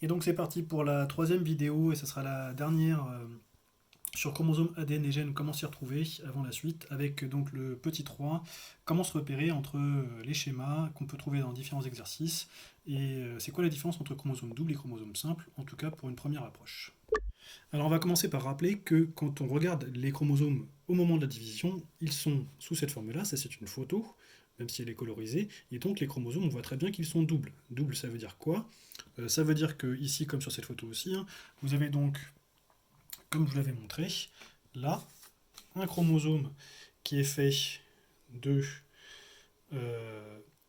Et donc c'est parti pour la troisième vidéo, et ce sera la dernière sur chromosomes ADN et gènes, comment s'y retrouver avant la suite, avec donc le petit 3, comment se repérer entre les schémas qu'on peut trouver dans différents exercices, et c'est quoi la différence entre chromosomes doubles et chromosomes simples, en tout cas pour une première approche. Alors on va commencer par rappeler que quand on regarde les chromosomes au moment de la division, ils sont sous cette forme-là, ça c'est une photo, même si elle est colorisée, et donc les chromosomes, on voit très bien qu'ils sont doubles. Double, ça veut dire quoi? Ça veut dire que ici, comme sur cette photo aussi, hein, vous avez donc, comme je vous l'avais montré, là, un chromosome qui est fait de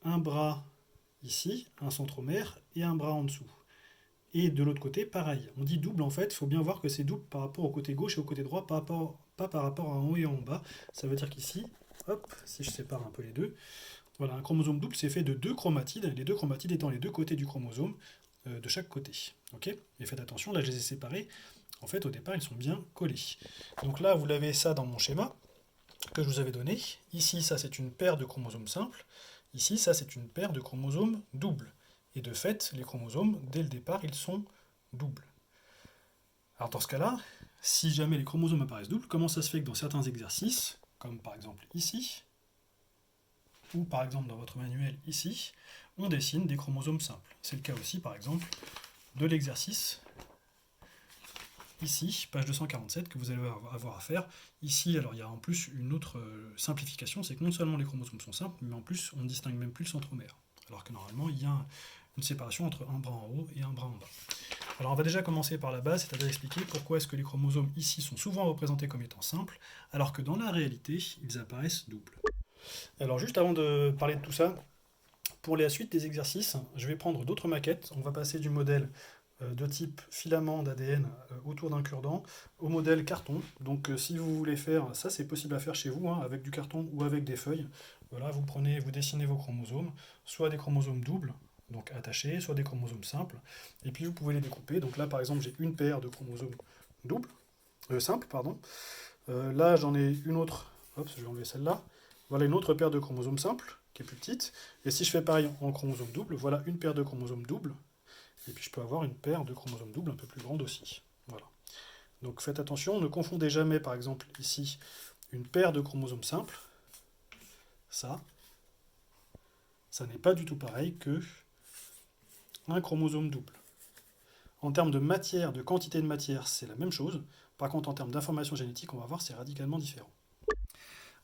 un bras ici, un centromère, et un bras en dessous. Et de l'autre côté, pareil. On dit double, en fait, il faut bien voir que c'est double par rapport au côté gauche et au côté droit, pas par rapport à en haut et en bas. Ça veut dire qu'ici, hop, si je sépare un peu les deux, voilà, un chromosome double, c'est fait de deux chromatides, les deux chromatides étant les deux côtés du chromosome de chaque côté. Ok. Et faites attention, là je les ai séparés. En fait, au départ, ils sont bien collés. Donc là, vous l'avez ça dans mon schéma que je vous avais donné. Ici, ça c'est une paire de chromosomes simples. Ici, ça c'est une paire de chromosomes doubles. Et de fait, les chromosomes, dès le départ, ils sont doubles. Alors dans ce cas-là, si jamais les chromosomes apparaissent doubles, comment ça se fait que dans certains exercices, comme par exemple ici, ou par exemple dans votre manuel ici, on dessine des chromosomes simples. C'est le cas aussi par exemple de l'exercice ici, page 247, que vous allez avoir à faire. Ici, alors il y a en plus une autre simplification, c'est que non seulement les chromosomes sont simples, mais en plus on ne distingue même plus le centromère. Alors que normalement il y a une séparation entre un bras en haut et un bras en bas. Alors on va déjà commencer par la base, c'est-à-dire expliquer pourquoi est-ce que les chromosomes ici sont souvent représentés comme étant simples, alors que dans la réalité, ils apparaissent doubles. Alors juste avant de parler de tout ça, pour la suite des exercices, je vais prendre d'autres maquettes. On va passer du modèle de type filament d'ADN autour d'un cure-dent au modèle carton. Donc si vous voulez faire, ça c'est possible à faire chez vous, hein, avec du carton ou avec des feuilles. Voilà, vous prenez, vous dessinez vos chromosomes, soit des chromosomes doubles, donc attachés, soit des chromosomes simples, et puis vous pouvez les découper. Donc là par exemple j'ai une paire de chromosomes doubles, simples, pardon. Là j'en ai une autre, hop, je vais enlever celle-là. Voilà une autre paire de chromosomes simples, qui est plus petite. Et si je fais pareil en chromosome double, voilà une paire de chromosomes doubles. Et puis je peux avoir une paire de chromosomes doubles un peu plus grande aussi. Voilà. Donc faites attention, ne confondez jamais par exemple ici une paire de chromosomes simples. Ça n'est pas du tout pareil que un chromosome double. En termes de matière, de quantité de matière, c'est la même chose. Par contre, en termes d'information génétique, on va voir, c'est radicalement différent.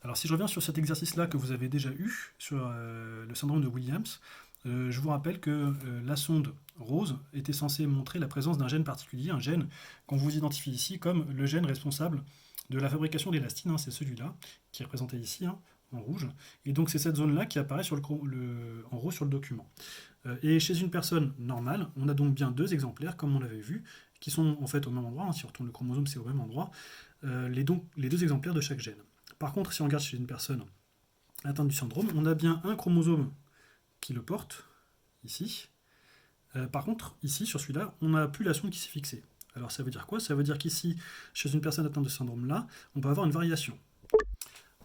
Alors si je reviens sur cet exercice-là que vous avez déjà eu, sur le syndrome de Williams, je vous rappelle que la sonde rose était censée montrer la présence d'un gène particulier, un gène qu'on vous identifie ici comme le gène responsable de la fabrication d'élastine, hein, c'est celui-là, qui est représenté ici, hein, en rouge. Et donc c'est cette zone-là qui apparaît sur en gros sur le document. Et chez une personne normale, on a donc bien deux exemplaires, comme on l'avait vu, qui sont en fait au même endroit, hein, si on retourne le chromosome c'est au même endroit, les deux exemplaires de chaque gène. Par contre, si on regarde chez une personne atteinte du syndrome, on a bien un chromosome qui le porte, ici. Par contre, ici, sur celui-là, on n'a plus la sonde qui s'est fixée. Alors ça veut dire quoi? Ça veut dire qu'ici, chez une personne atteinte de ce syndrome-là, on peut avoir une variation.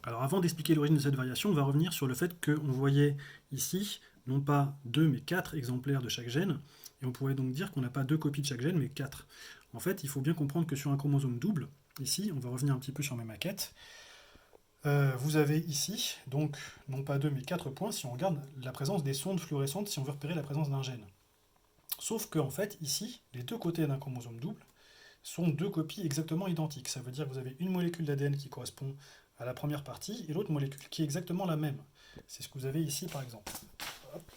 Alors avant d'expliquer l'origine de cette variation, on va revenir sur le fait qu'on voyait ici, non pas 2 mais 4 exemplaires de chaque gène, et on pourrait donc dire qu'on n'a pas 2 copies de chaque gène, mais 4. En fait, il faut bien comprendre que sur un chromosome double, ici, on va revenir un petit peu sur mes maquettes, vous avez ici, donc, non pas 2 mais 4 points, si on regarde la présence des sondes fluorescentes, si on veut repérer la présence d'un gène. Sauf que, en fait, ici, les deux côtés d'un chromosome double sont deux copies exactement identiques. Ça veut dire que vous avez une molécule d'ADN qui correspond à la première partie et l'autre molécule qui est exactement la même. C'est ce que vous avez ici, par exemple. Hop.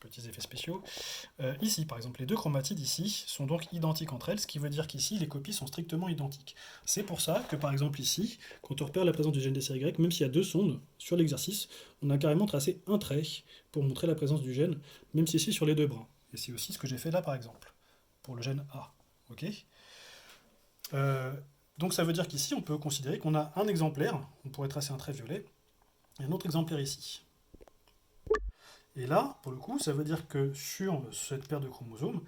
Petits effets spéciaux. Ici, par exemple, les deux chromatides ici sont donc identiques entre elles, ce qui veut dire qu'ici, les copies sont strictement identiques. C'est pour ça que, par exemple, ici, quand on repère la présence du gène DCY, même s'il y a deux sondes sur l'exercice, on a carrément tracé un trait pour montrer la présence du gène, même si c'est sur les deux bras. Et c'est aussi ce que j'ai fait là, par exemple, pour le gène A. Ok. Donc ça veut dire qu'ici, on peut considérer qu'on a un exemplaire, on pourrait tracer un trait violet, et un autre exemplaire ici. Et là, pour le coup, ça veut dire que sur cette paire de chromosomes,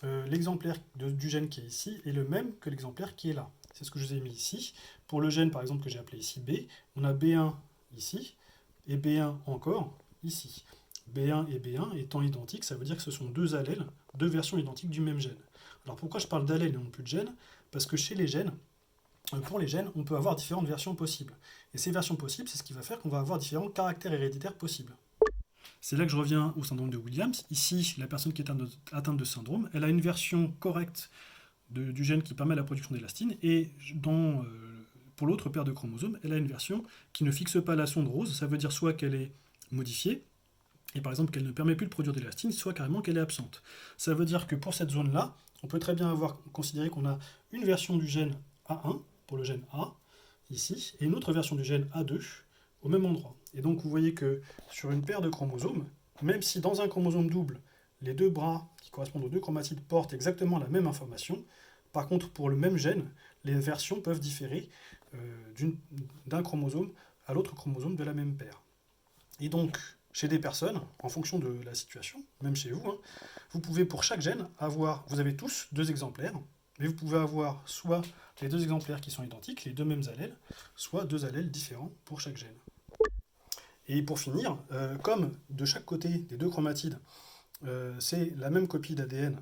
l'exemplaire du gène qui est ici est le même que l'exemplaire qui est là. C'est ce que je vous ai mis ici. Pour le gène, par exemple, que j'ai appelé ici B, on a B1 ici, et B1 encore ici. B1 et B1 étant identiques, ça veut dire que ce sont deux allèles, deux versions identiques du même gène. Alors pourquoi je parle d'allèles et non plus de gènes? Parce que chez les gènes, pour les gènes, on peut avoir différentes versions possibles. Et ces versions possibles, c'est ce qui va faire qu'on va avoir différents caractères héréditaires possibles. C'est là que je reviens au syndrome de Williams. Ici, la personne qui est atteinte de ce syndrome, elle a une version correcte du gène qui permet la production d'élastine, et pour l'autre paire de chromosomes, elle a une version qui ne fixe pas la sonde rose, ça veut dire soit qu'elle est modifiée, et par exemple qu'elle ne permet plus de produire d'élastine, soit carrément qu'elle est absente. Ça veut dire que pour cette zone-là, on peut très bien considéré qu'on a une version du gène A1, pour le gène A, ici, et une autre version du gène A2, au même endroit. Et donc vous voyez que sur une paire de chromosomes, même si dans un chromosome double, les deux bras qui correspondent aux deux chromatides portent exactement la même information, par contre pour le même gène, les versions peuvent différer d'un chromosome à l'autre chromosome de la même paire. Et donc, chez des personnes, en fonction de la situation, même chez vous, vous pouvez pour chaque gène vous avez tous deux exemplaires, mais vous pouvez avoir soit les deux exemplaires qui sont identiques, les deux mêmes allèles, soit deux allèles différents pour chaque gène. Et pour finir, comme de chaque côté des deux chromatides, c'est la même copie d'ADN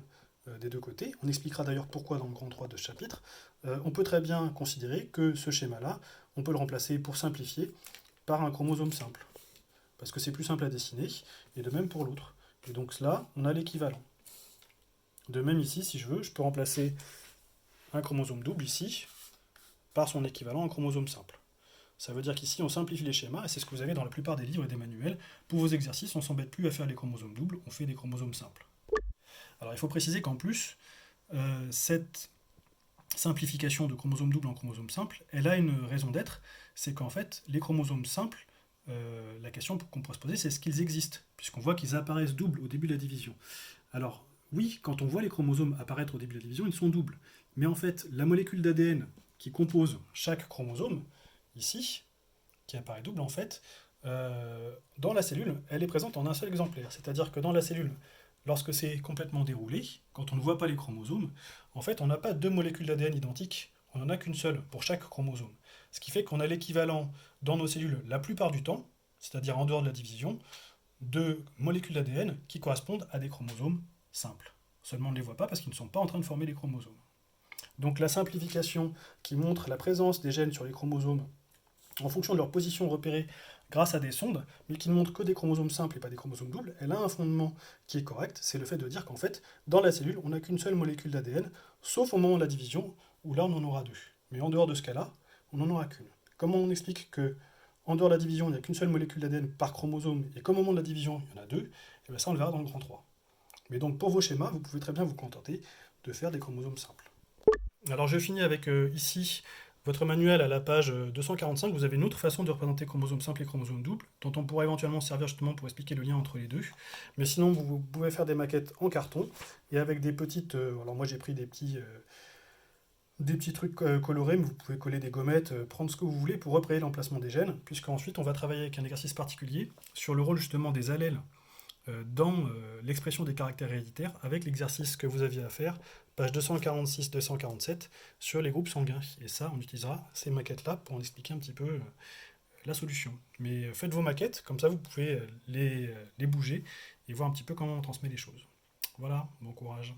des deux côtés, on expliquera d'ailleurs pourquoi dans le grand 3 de ce chapitre, on peut très bien considérer que ce schéma-là, on peut le remplacer pour simplifier par un chromosome simple, parce que c'est plus simple à dessiner, et de même pour l'autre. Et donc là, on a l'équivalent. De même ici, si je veux, je peux remplacer un chromosome double ici par son équivalent, un chromosome simple. Ça veut dire qu'ici, on simplifie les schémas, et c'est ce que vous avez dans la plupart des livres et des manuels. Pour vos exercices, on ne s'embête plus à faire les chromosomes doubles, on fait des chromosomes simples. Alors il faut préciser qu'en plus, cette simplification de chromosomes doubles en chromosomes simples, elle a une raison d'être, c'est qu'en fait, les chromosomes simples, la question qu'on pourrait se poser, c'est est-ce qu'ils existent, puisqu'on voit qu'ils apparaissent doubles au début de la division. Alors, oui, quand on voit les chromosomes apparaître au début de la division, ils sont doubles. Mais en fait, la molécule d'ADN qui compose chaque chromosome, ici, qui apparaît double en fait, dans la cellule, elle est présente en un seul exemplaire. C'est-à-dire que dans la cellule, lorsque c'est complètement déroulé, quand on ne voit pas les chromosomes, en fait, on n'a pas deux molécules d'ADN identiques, on n'en a qu'une seule pour chaque chromosome. Ce qui fait qu'on a l'équivalent dans nos cellules la plupart du temps, c'est-à-dire en dehors de la division, de molécules d'ADN qui correspondent à des chromosomes simples. Seulement on ne les voit pas parce qu'ils ne sont pas en train de former les chromosomes. Donc la simplification qui montre la présence des gènes sur les chromosomes en fonction de leur position repérée grâce à des sondes, mais qui ne montre que des chromosomes simples et pas des chromosomes doubles, elle a un fondement qui est correct, c'est le fait de dire qu'en fait, dans la cellule, on n'a qu'une seule molécule d'ADN, sauf au moment de la division, où là on en aura deux. Mais en dehors de ce cas-là, on n'en aura qu'une. Comment on explique que en dehors de la division, il n'y a qu'une seule molécule d'ADN par chromosome, et qu'au moment de la division, il y en a deux, et bien ça on le verra dans le grand 3. Mais donc pour vos schémas, vous pouvez très bien vous contenter de faire des chromosomes simples. Alors je finis avec ici votre manuel à la page 245, vous avez une autre façon de représenter chromosomes simples et chromosomes doubles, dont on pourra éventuellement servir justement pour expliquer le lien entre les deux. Mais sinon, vous pouvez faire des maquettes en carton, et avec des petites... alors moi j'ai pris des petits trucs colorés, mais vous pouvez coller des gommettes, prendre ce que vous voulez pour repérer l'emplacement des gènes, puisqu'ensuite on va travailler avec un exercice particulier sur le rôle justement des allèles dans l'expression des caractères héréditaires, avec l'exercice que vous aviez à faire, page 246-247, sur les groupes sanguins. Et ça, on utilisera ces maquettes-là pour en expliquer un petit peu la solution. Mais faites vos maquettes, comme ça vous pouvez les bouger et voir un petit peu comment on transmet les choses. Voilà, bon courage.